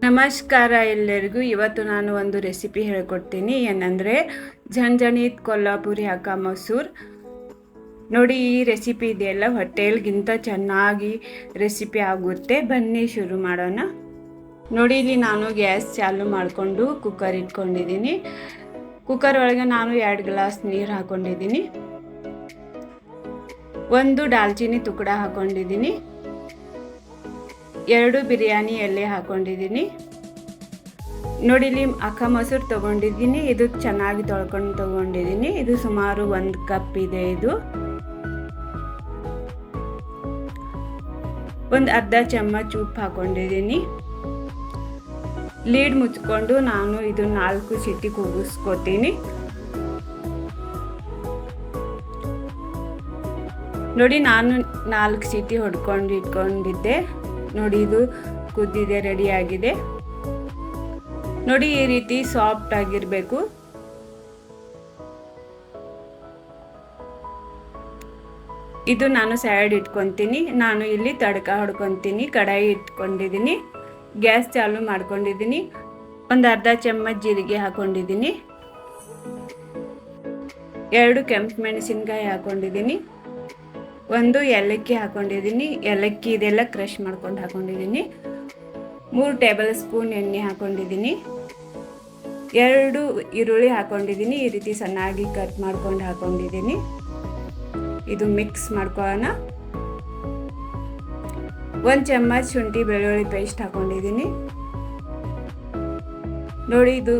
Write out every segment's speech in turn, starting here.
ನಮಸ್ಕಾರ ಎಲ್ಲರಿಗೂ. ಇವತ್ತು ನಾನು ಒಂದು ರೆಸಿಪಿ ಹೇಳ್ಕೊಡ್ತೀನಿ. ಏನಂದರೆ ಝಣಝಣೀತ್ ಕೊಲ್ಲಾಪುರಿ ಅಕ್ಕ ಮೊಸರು. ನೋಡಿ, ಈ ರೆಸಿಪಿ ಇದೆಯಲ್ಲ ಹೋಟೆಲ್ಗಿಂತ ಚೆನ್ನಾಗಿ ರೆಸಿಪಿ ಆಗುತ್ತೆ. ಬನ್ನಿ ಶುರು ಮಾಡೋಣ. ನೋಡಿ, ಇಲ್ಲಿ ನಾನು ಗ್ಯಾಸ್ ಚಾಲು ಮಾಡಿಕೊಂಡು ಕುಕ್ಕರ್ ಇಟ್ಕೊಂಡಿದ್ದೀನಿ. ಕುಕ್ಕರ್ ಒಳಗೆ ನಾನು 2 ಗ್ಲಾಸ್ ನೀರು ಹಾಕ್ಕೊಂಡಿದ್ದೀನಿ. 1 ದಾಲ್ಚಿನ್ನಿ ತುಕಡ ಹಾಕ್ಕೊಂಡಿದ್ದೀನಿ. 2 ಬಿರಿಯಾನಿ ಎಲೆ ಹಾಕ್ಕೊಂಡಿದ್ದೀನಿ. ನೋಡಿ, ಇಲ್ಲಿ ಅಕ್ಕ ಮೊಸರು ತೊಗೊಂಡಿದ್ದೀನಿ. ಇದು ಚೆನ್ನಾಗಿ ತೊಳ್ಕೊಂಡು ತೊಗೊಂಡಿದ್ದೀನಿ. ಇದು ಸುಮಾರು 1 ಕಪ್ ಇದೆ. ಇದು ಒಂದು ಅರ್ಧ ಚಮಚ ಉಪ್ಪು ಹಾಕ್ಕೊಂಡಿದ್ದೀನಿ. ಲೀಡ್ ಮುಚ್ಕೊಂಡು ನಾನು ಇದು 4 ಸೀಟಿ ಕೂಗಿಸ್ಕೊತೀನಿ. ನೋಡಿ, ನಾನು 4 ಸೀಟಿ ಹೊಡ್ಕೊಂಡು ಇಟ್ಕೊಂಡಿದ್ದೆ. ನೋಡಿ, ಇದು ಕುದ್ದಿದೆ, ರೆಡಿ ಆಗಿದೆ. ನೋಡಿ, ಈ ರೀತಿ ಸಾಫ್ಟ್ ಆಗಿರಬೇಕು. ಇದು ನಾನು ಸೈಡ್ ಇಟ್ಕೊತೀನಿ. ನಾನು ಇಲ್ಲಿ ತಡ್ಕ ಹೊಡ್ಕೊತೀನಿ. ಕಡಾಯಿ ಇಟ್ಕೊಂಡಿದ್ದೀನಿ. ಗ್ಯಾಸ್ ಚಾಲು ಮಾಡ್ಕೊಂಡಿದ್ದೀನಿ. ಒಂದು ಅರ್ಧ ಚಮಚ ಜೀರಿಗೆ ಹಾಕೊಂಡಿದ್ದೀನಿ. 2 ಕೆಂಪು ಮೆಣಸಿನ್ಕಾಯಿ ಹಾಕೊಂಡಿದ್ದೀನಿ. 1 ಏಲಕ್ಕಿ ಹಾಕೊಂಡಿದ್ದೀನಿ. ಏಲಕ್ಕಿ ಇದೆಲ್ಲ ಕ್ರಷ್ ಮಾಡ್ಕೊಂಡು ಹಾಕೊಂಡಿದ್ದೀನಿ. 3 ಟೇಬಲ್ ಸ್ಪೂನ್ ಎಣ್ಣೆ ಹಾಕೊಂಡಿದ್ದೀನಿ. 2 ಈರುಳ್ಳಿ ಹಾಕೊಂಡಿದ್ದೀನಿ. ಈ ರೀತಿ ಸಣ್ಣಾಗಿ ಕಟ್ ಮಾಡ್ಕೊಂಡು ಹಾಕೊಂಡಿದ್ದೀನಿ. ಇದು ಮಿಕ್ಸ್ ಮಾಡ್ಕೊಳ್ಳೋಣ. 1 ಚಮಚ ಶುಂಠಿ ಬೆಳ್ಳುಳ್ಳಿ ಪೇಸ್ಟ್ ಹಾಕೊಂಡಿದ್ದೀನಿ. ನೋಡಿ, ಇದು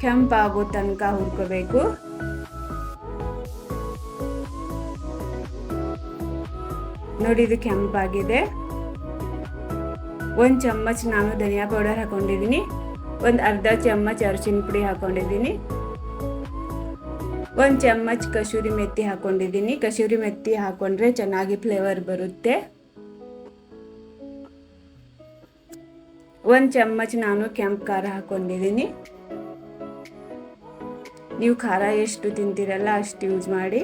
ಕೆಂಪಾಗೋ ತನಕ ಹುರ್ಕೋಬೇಕು. ನೋಡಿ, ಇದು ಕೆಂಪಾಗಿದೆ. 1 ಚಮಚ ನಾನು ಧನಿಯಾ ಪೌಡರ್ ಹಾಕೊಂಡಿದ್ದೀನಿ. ಒಂದು ಅರ್ಧ ಚಮಚ ಅರಿಶಿನ ಪುಡಿ ಹಾಕೊಂಡಿದ್ದೀನಿ. 1 ಚಮಚ ಕಸೂರಿ ಮೆಥಿ ಹಾಕೊಂಡಿದ್ದೀನಿ. ಕಸೂರಿ ಮೆಥಿ ಹಾಕೊಂಡ್ರೆ ಚೆನ್ನಾಗಿ ಫ್ಲೇವರ್ ಬರುತ್ತೆ. 1 ಚಮಚ ನಾನು ಕೆಂಪು ಖಾರ ಹಾಕೊಂಡಿದ್ದೀನಿ. ನೀವು ಖಾರ ಎಷ್ಟು ತಿಂತೀರಲ್ಲ ಅಷ್ಟು ಯೂಸ್ ಮಾಡಿ.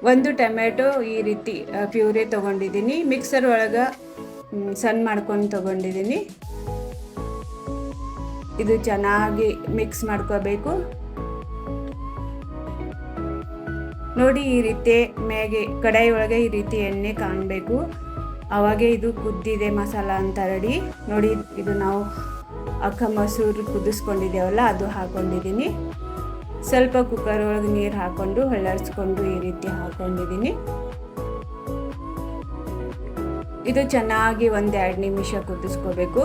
1 ಟೊಮೆಟೊ ಈ ರೀತಿ ಪ್ಯೂರಿ ತೊಗೊಂಡಿದ್ದೀನಿ. ಮಿಕ್ಸರ್ ಒಳಗೆ ಸಣ್ಣ ಮಾಡ್ಕೊಂಡು ತೊಗೊಂಡಿದ್ದೀನಿ. ಇದು ಚೆನ್ನಾಗಿ ಮಿಕ್ಸ್ ಮಾಡ್ಕೋಬೇಕು. ನೋಡಿ, ಈ ರೀತಿ ಮೇಗೆ ಕಡಾಯಿ ಒಳಗೆ ಈ ರೀತಿ ಎಣ್ಣೆ ಕಾಣಬೇಕು. ಅವಾಗೆ ಇದು ಕುದ್ದಿದೆ ಮಸಾಲ ಅಂತ ರೆಡಿ. ನೋಡಿ, ಇದು ನಾವು ಅಕ್ಕ ಮೊಸರು ಕುದಿಸ್ಕೊಂಡಿದ್ದೇವಲ್ಲ ಅದು ಹಾಕೊಂಡಿದ್ದೀನಿ. ಸ್ವಲ್ಪ ಕುಕ್ಕರ್ ಒಳಗೆ ನೀರು ಹಾಕ್ಕೊಂಡು ಹೊಳ್ಳರಿಸ್ಕೊಂಡು ಈ ರೀತಿ ಹಾಕೊಂಡಿದ್ದೀನಿ. ಇದು ಚೆನ್ನಾಗಿ 1-2 ನಿಮಿಷ ಕುದಿಸ್ಕೋಬೇಕು.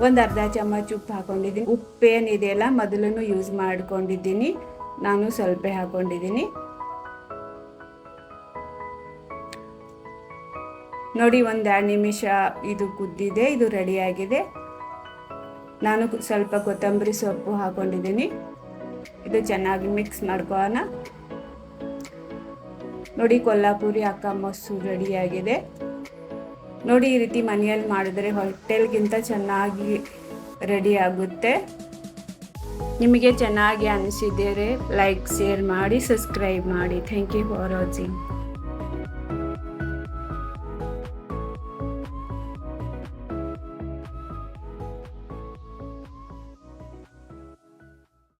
ಒಂದು ಅರ್ಧ ಚಮಚ ಉಪ್ಪು ಹಾಕೊಂಡಿದ್ದೀನಿ. ಉಪ್ಪೇನಿದೆಯಲ್ಲ ಮೊದಲೂ ಯೂಸ್ ಮಾಡ್ಕೊಂಡಿದ್ದೀನಿ. ನಾನು ಸ್ವಲ್ಪ ಹಾಕೊಂಡಿದ್ದೀನಿ. ನೋಡಿ, 1-2 ನಿಮಿಷ ಇದು ಕುದ್ದಿದೆ. ಇದು ರೆಡಿಯಾಗಿದೆ. ನಾನು ಸ್ವಲ್ಪ ಕೊತ್ತಂಬರಿ ಸೊಪ್ಪು ಹಾಕೊಂಡಿದ್ದೀನಿ. ಇದು ಚೆನ್ನಾಗಿ ಮಿಕ್ಸ್ ಮಾಡ್ಕೊಳ್ಳೋಣ. ನೋಡಿ, ಕೊಲ್ಲಾಪುರಿ ಅಕ್ಕ ಮೊಸರು ರೆಡಿಯಾಗಿದೆ. ನೋಡಿ, ಈ ರೀತಿ ಮನೆಯಲ್ಲಿ ಮಾಡಿದ್ರೆ ಹೋಟೆಲ್ಗಿಂತ ಚೆನ್ನಾಗಿ ರೆಡಿ ಆಗುತ್ತೆ. ನಿಮಗೆ ಚೆನ್ನಾಗಿ ಅನಿಸಿದರೆ ಲೈಕ್, ಶೇರ್ ಮಾಡಿ, ಸಬ್ಸ್ಕ್ರೈಬ್ ಮಾಡಿ. Thank you for watching.